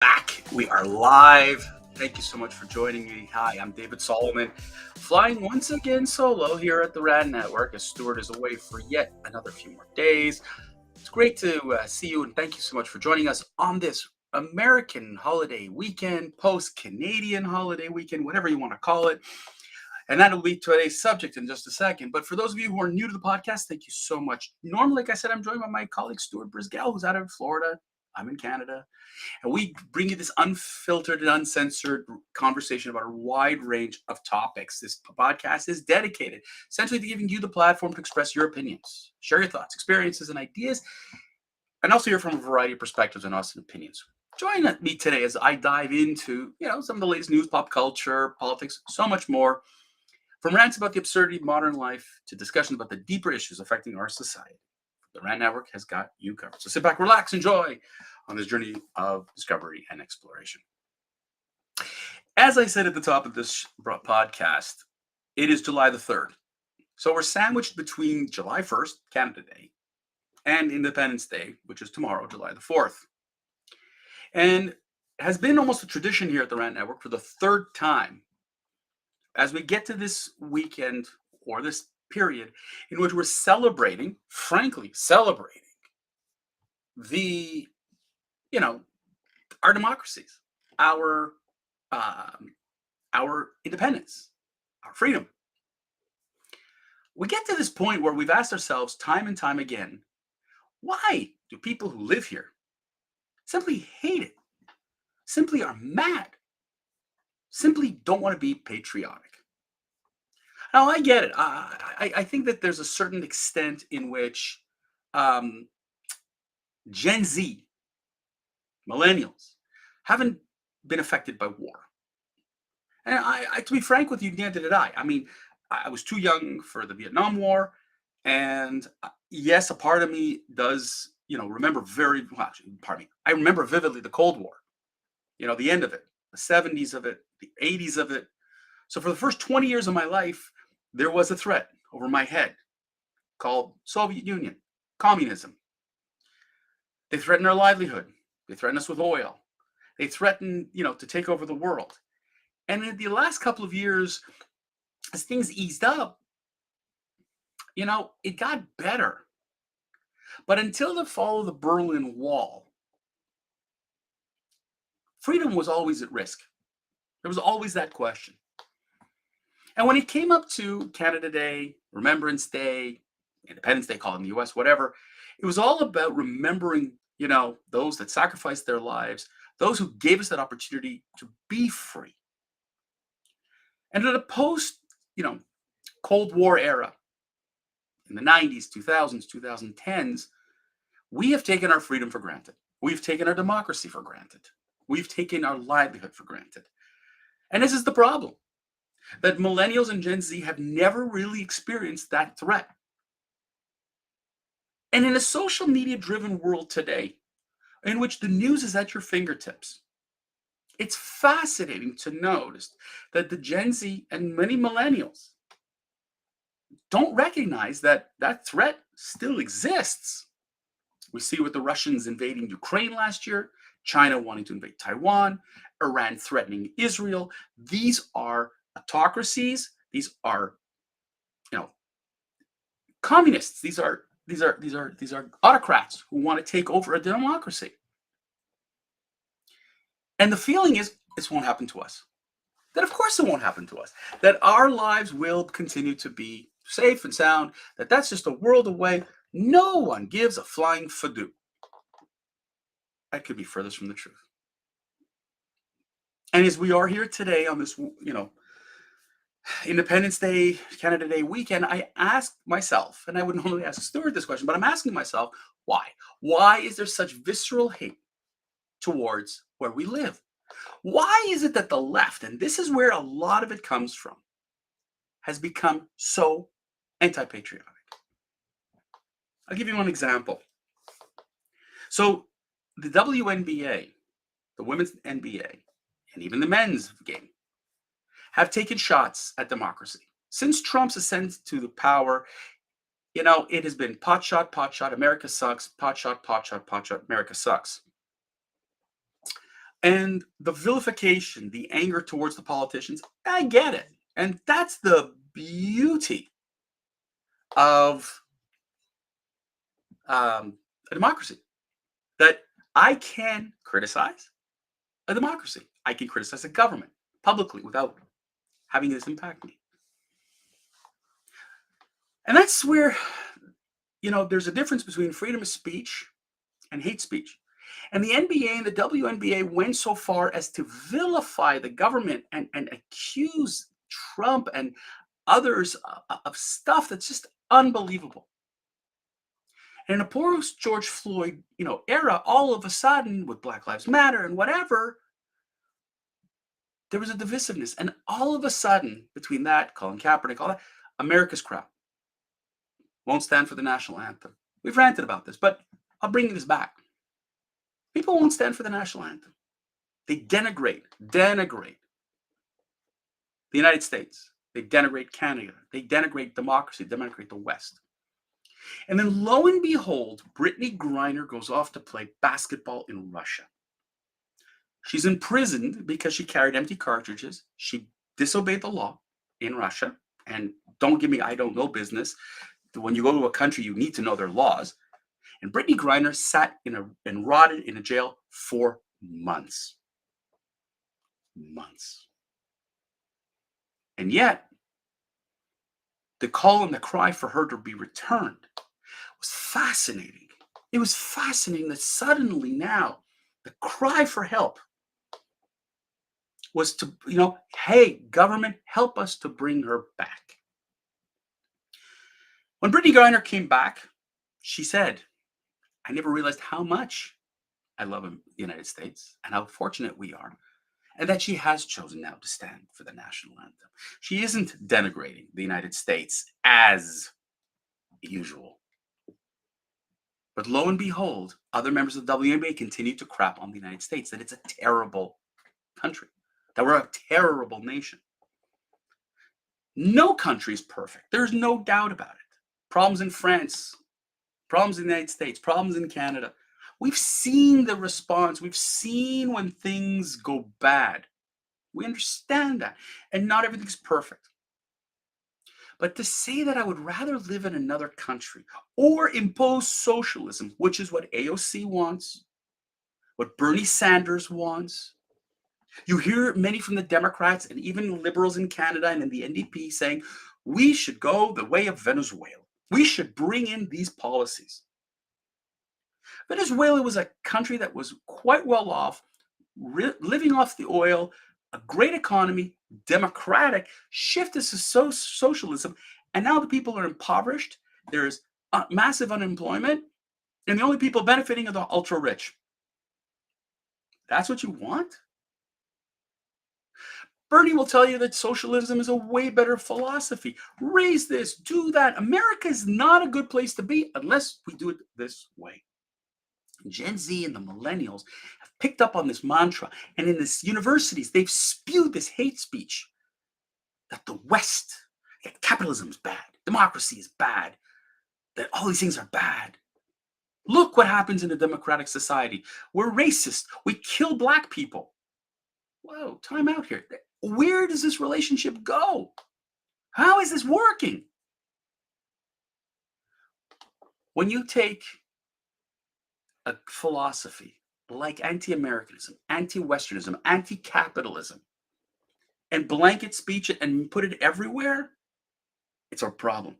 Back. We are live. Thank you so much for joining me. Hi, I'm David Solomon, flying once again solo here at the RAD Network as Stuart is away for yet another few more days. It's great to see you, and thank you so much for joining us on this American holiday weekend, post-Canadian holiday weekend, whatever you want to call it. And that'll be today's subject in just a second. But for those of you who are new to the podcast, thank you so much. Normally, like I said, I'm joined by my colleague Stuart Brisgell, who's out of Florida. I'm in Canada. And we bring you this unfiltered and uncensored conversation about a wide range of topics. This podcast is dedicated essentially to giving you the platform to express your opinions, share your thoughts, experiences, and ideas, and also hear from a variety of perspectives and us and opinions. Join me today as I dive into, some of the latest news, pop culture, politics, so much more. From rants about the absurdity of modern life to discussions about the deeper issues affecting our society, the RAND Network has got you covered. So sit back, relax, enjoy on this journey of discovery and exploration. As I said at the top of this podcast, it is July the 3rd. So we're sandwiched between July 1st, Canada Day, and Independence Day, which is tomorrow, July the 4th. And has been almost a tradition here at the RAND Network for the third time as we get to this weekend or this period in which we're celebrating, frankly, celebrating the, our democracies, our independence, our freedom. We get to this point where we've asked ourselves time and time again, why do people who live here simply hate it, simply are mad, simply don't want to be patriotic? Now, I get it. I think that there's a certain extent in which Gen Z, millennials, haven't been affected by war. And to be frank with you, neither did I. I mean, I was too young for the Vietnam War, and yes, a part of me does, remember very well. Actually, pardon me. I remember vividly the Cold War. The end of it, the 70s of it, the 80s of it. So for the first 20 years of my life, there was a threat over my head called Soviet Union, communism. They threatened our livelihood. They threatened us with oil. They threatened, to take over the world. And in the last couple of years, as things eased up, it got better. But until the fall of the Berlin Wall, freedom was always at risk. There was always that question. And when it came up to Canada Day, Remembrance Day, Independence Day, call it in the US, whatever, it was all about remembering, those that sacrificed their lives, those who gave us that opportunity to be free. And in a post, Cold War era, in the 90s, 2000s, 2010s, we have taken our freedom for granted. We've taken our democracy for granted. We've taken our livelihood for granted. And this is the problem, that millennials and Gen Z have never really experienced that threat. And in a social media-driven world today, in which the news is at your fingertips, it's fascinating to notice that the Gen Z and many millennials don't recognize that that threat still exists. We see with the Russians invading Ukraine last year, China wanting to invade Taiwan, Iran threatening Israel. These are autocracies. These are, communists. These are autocrats who want to take over a democracy. And the feeling is this won't happen to us. That of course it won't happen to us. That our lives will continue to be safe and sound. That's just a world away. No one gives a flying fadoo. That could be furthest from the truth. And as we are here today on this, Independence Day, Canada Day weekend, I asked myself, and I would normally ask Stuart this question, but I'm asking myself, why? Why is there such visceral hate towards where we live? Why is it that the left, and this is where a lot of it comes from, has become so anti-patriotic? I'll give you one example. So the WNBA, the women's NBA, and even the men's game have taken shots at democracy. Since Trump's ascent to the power, it has been pot shot, America sucks, pot shot, America sucks. And the vilification, the anger towards the politicians, I get it. And that's the beauty of a democracy, that I can criticize a democracy. I can criticize a government publicly without having this impact me. And that's where, there's a difference between freedom of speech and hate speech. And the NBA and the WNBA went so far as to vilify the government and accuse Trump and others of stuff that's just unbelievable. And in a post George Floyd, era, all of a sudden, with Black Lives Matter and whatever, there was a divisiveness. And all of a sudden, between that, Colin Kaepernick, all that, America's crowd won't stand for the national anthem. We've ranted about this, but I'll bring this back. People won't stand for the national anthem. They denigrate the United States. They denigrate Canada. They denigrate democracy, denigrate the West. And then lo and behold, Brittany Griner goes off to play basketball in Russia. She's imprisoned because she carried empty cartridges. She disobeyed the law in Russia. And don't give me, I don't know business. When you go to a country, you need to know their laws. And Brittany Griner sat and rotted in a jail for months. Months. And yet, the call and the cry for her to be returned was fascinating. It was fascinating that suddenly now the cry for help was to, hey, government, help us to bring her back. When Brittany Griner came back, she said, I never realized how much I love the United States and how fortunate we are, and that she has chosen now to stand for the national anthem. She isn't denigrating the United States as usual. But lo and behold, other members of the WNBA continue to crap on the United States, that it's a terrible country, that we're a terrible nation. No country is perfect. There's no doubt about it. Problems in France, problems in the United States, problems in Canada. We've seen the response. We've seen when things go bad. We understand that. And not everything's perfect. But to say that I would rather live in another country or impose socialism, which is what AOC wants, what Bernie Sanders wants. You hear many from the Democrats and even liberals in Canada and in the NDP saying, we should go the way of Venezuela. We should bring in these policies. Venezuela was a country that was quite well off, living off the oil, a great economy, democratic, shifted to socialism, and now the people are impoverished. There's massive unemployment, and the only people benefiting are the ultra rich. That's what you want? Bernie will tell you that socialism is a way better philosophy. Raise this, do that. America is not a good place to be unless we do it this way. Gen Z and the millennials have picked up on this mantra, and in these universities, they've spewed this hate speech that the West, that capitalism is bad, democracy is bad, that all these things are bad. Look what happens in a democratic society. We're racist. We kill black people. Whoa, time out here. Where does this relationship go? How is this working? When you take a philosophy like anti-Americanism, anti-Westernism, anti-capitalism, and blanket speech it and put it everywhere, it's our problem.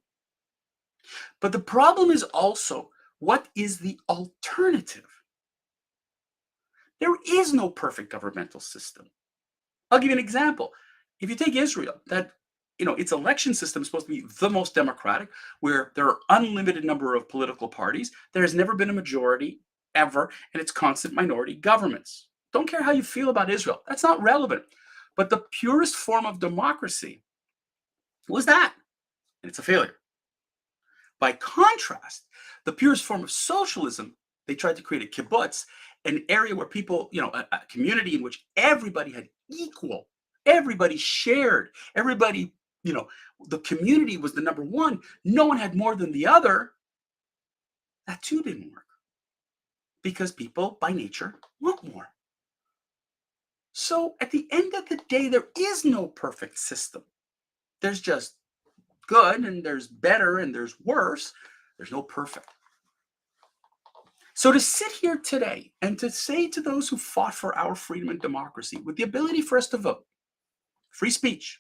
But the problem is also, what is the alternative? There is no perfect governmental system. I'll give you an example. If you take Israel, that its election system is supposed to be the most democratic, where there are unlimited number of political parties. There has never been a majority ever, and it's constant minority governments. Don't care how you feel about Israel. That's not relevant. But the purest form of democracy was that, and it's a failure. By contrast, the purest form of socialism, they tried to create a kibbutz, an area where people, a community in which everybody had equal, everybody shared, everybody, the community was the number one. No one had more than the other. That too didn't work because people by nature want more. So at the end of the day, there is no perfect system. There's just good and there's better and there's worse. There's no perfect. So to sit here today and to say to those who fought for our freedom and democracy with the ability for us to vote, free speech,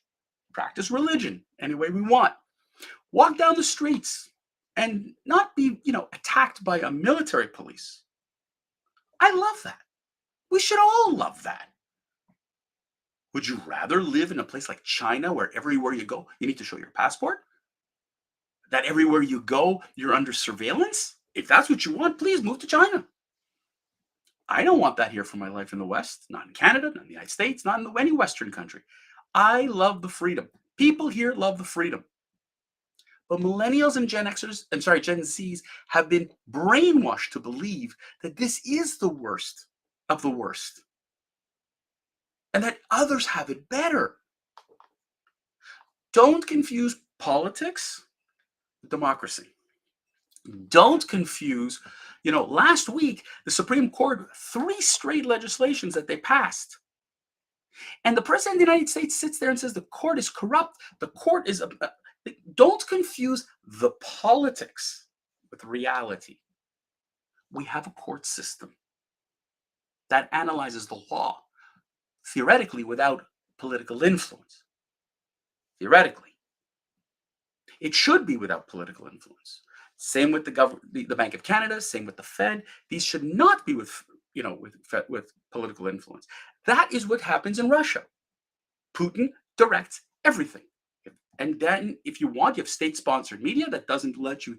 practice religion any way we want, walk down the streets and not be, attacked by a military police. I love that. We should all love that. Would you rather live in a place like China where everywhere you go, you need to show your passport? That everywhere you go, you're under surveillance? If that's what you want, please move to China. I don't want that here for my life in the West, not in Canada, not in the United States, not in any Western country. I love the freedom. People here love the freedom. But millennials and Gen Xers, Gen Zs have been brainwashed to believe that this is the worst of the worst and that others have it better. Don't confuse politics with democracy. Don't confuse, last week, the Supreme Court, 3 straight legislations that they passed. And the President of the United States sits there and says the court is corrupt. The court is, don't confuse the politics with reality. We have a court system that analyzes the law, theoretically, without political influence. Theoretically. It should be without political influence. Same with the Bank of Canada, same with the Fed. These should not be with political influence. That is what happens in Russia. Putin directs everything. And then if you want, you have state-sponsored media that doesn't let you,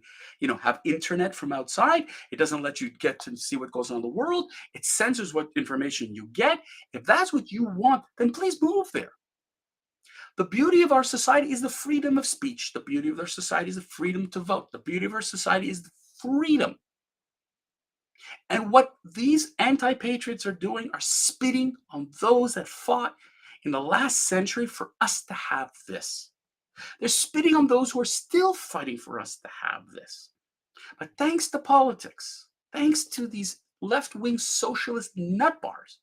have internet from outside. It doesn't let you get to see what goes on in the world. It censors what information you get. If that's what you want, then please move there. The beauty of our society is the freedom of speech. The beauty of our society is the freedom to vote. The beauty of our society is the freedom. And what these anti-patriots are doing are spitting on those that fought in the last century for us to have this. They're spitting on those who are still fighting for us to have this. But thanks to politics, thanks to these left-wing socialist nutbars,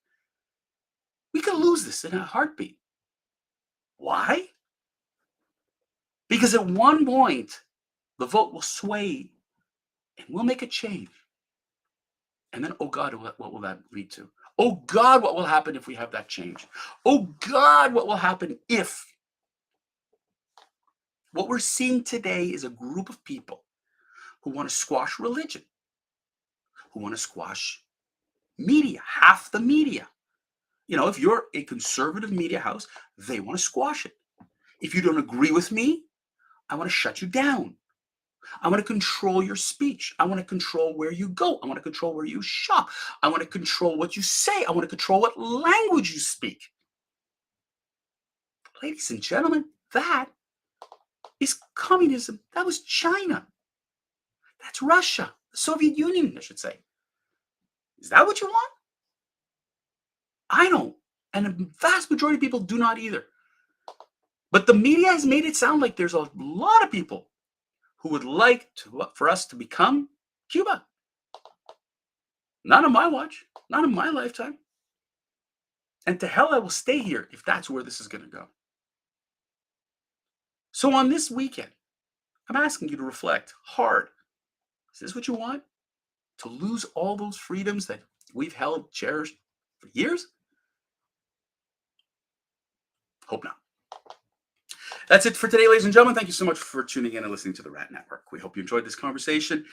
we could lose this in a heartbeat. Why? Because at one point, the vote will sway and we'll make a change. And then, oh God, what will that lead to? Oh God, what will happen if we have that change? Oh God, what will happen if? What we're seeing today is a group of people who want to squash religion, who want to squash media, half the media. If you're a conservative media house, they want to squash it. If you don't agree with me, I want to shut you down. I want to control your speech. I want to control where you go. I want to control where you shop. I want to control what you say. I want to control what language you speak. Ladies and gentlemen, that is communism. That was China. That's Russia, the Soviet Union, I should say. Is that what you want? I don't. And a vast majority of people do not either. But the media has made it sound like there's a lot of people who would like for us to become Cuba. Not on my watch, not in my lifetime. And to hell I will stay here if that's where this is going to go. So on this weekend, I'm asking you to reflect hard. Is this what you want? To lose all those freedoms that we've held, cherished for years? Hope not. That's it for today, ladies and gentlemen. Thank you so much for tuning in and listening to the Rat Network. We hope you enjoyed this conversation,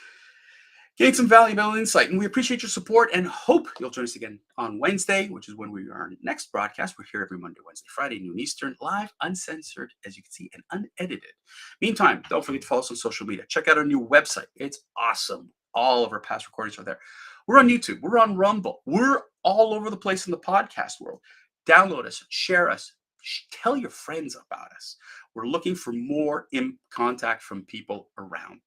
gained some valuable insight, and we appreciate your support and hope you'll join us again on Wednesday, which is when we are our next broadcast. We're here every Monday, Wednesday, Friday, noon Eastern, live, uncensored, as you can see, and unedited. Meantime, don't forget to follow us on social media. Check out our new website. It's awesome. All of our past recordings are there. We're on YouTube. We're on Rumble. We're all over the place in the podcast world. Download us, share us, tell your friends about us. We're looking for more in contact from people around.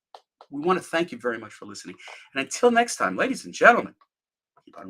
We want to thank you very much for listening. And until next time, ladies and gentlemen, keep on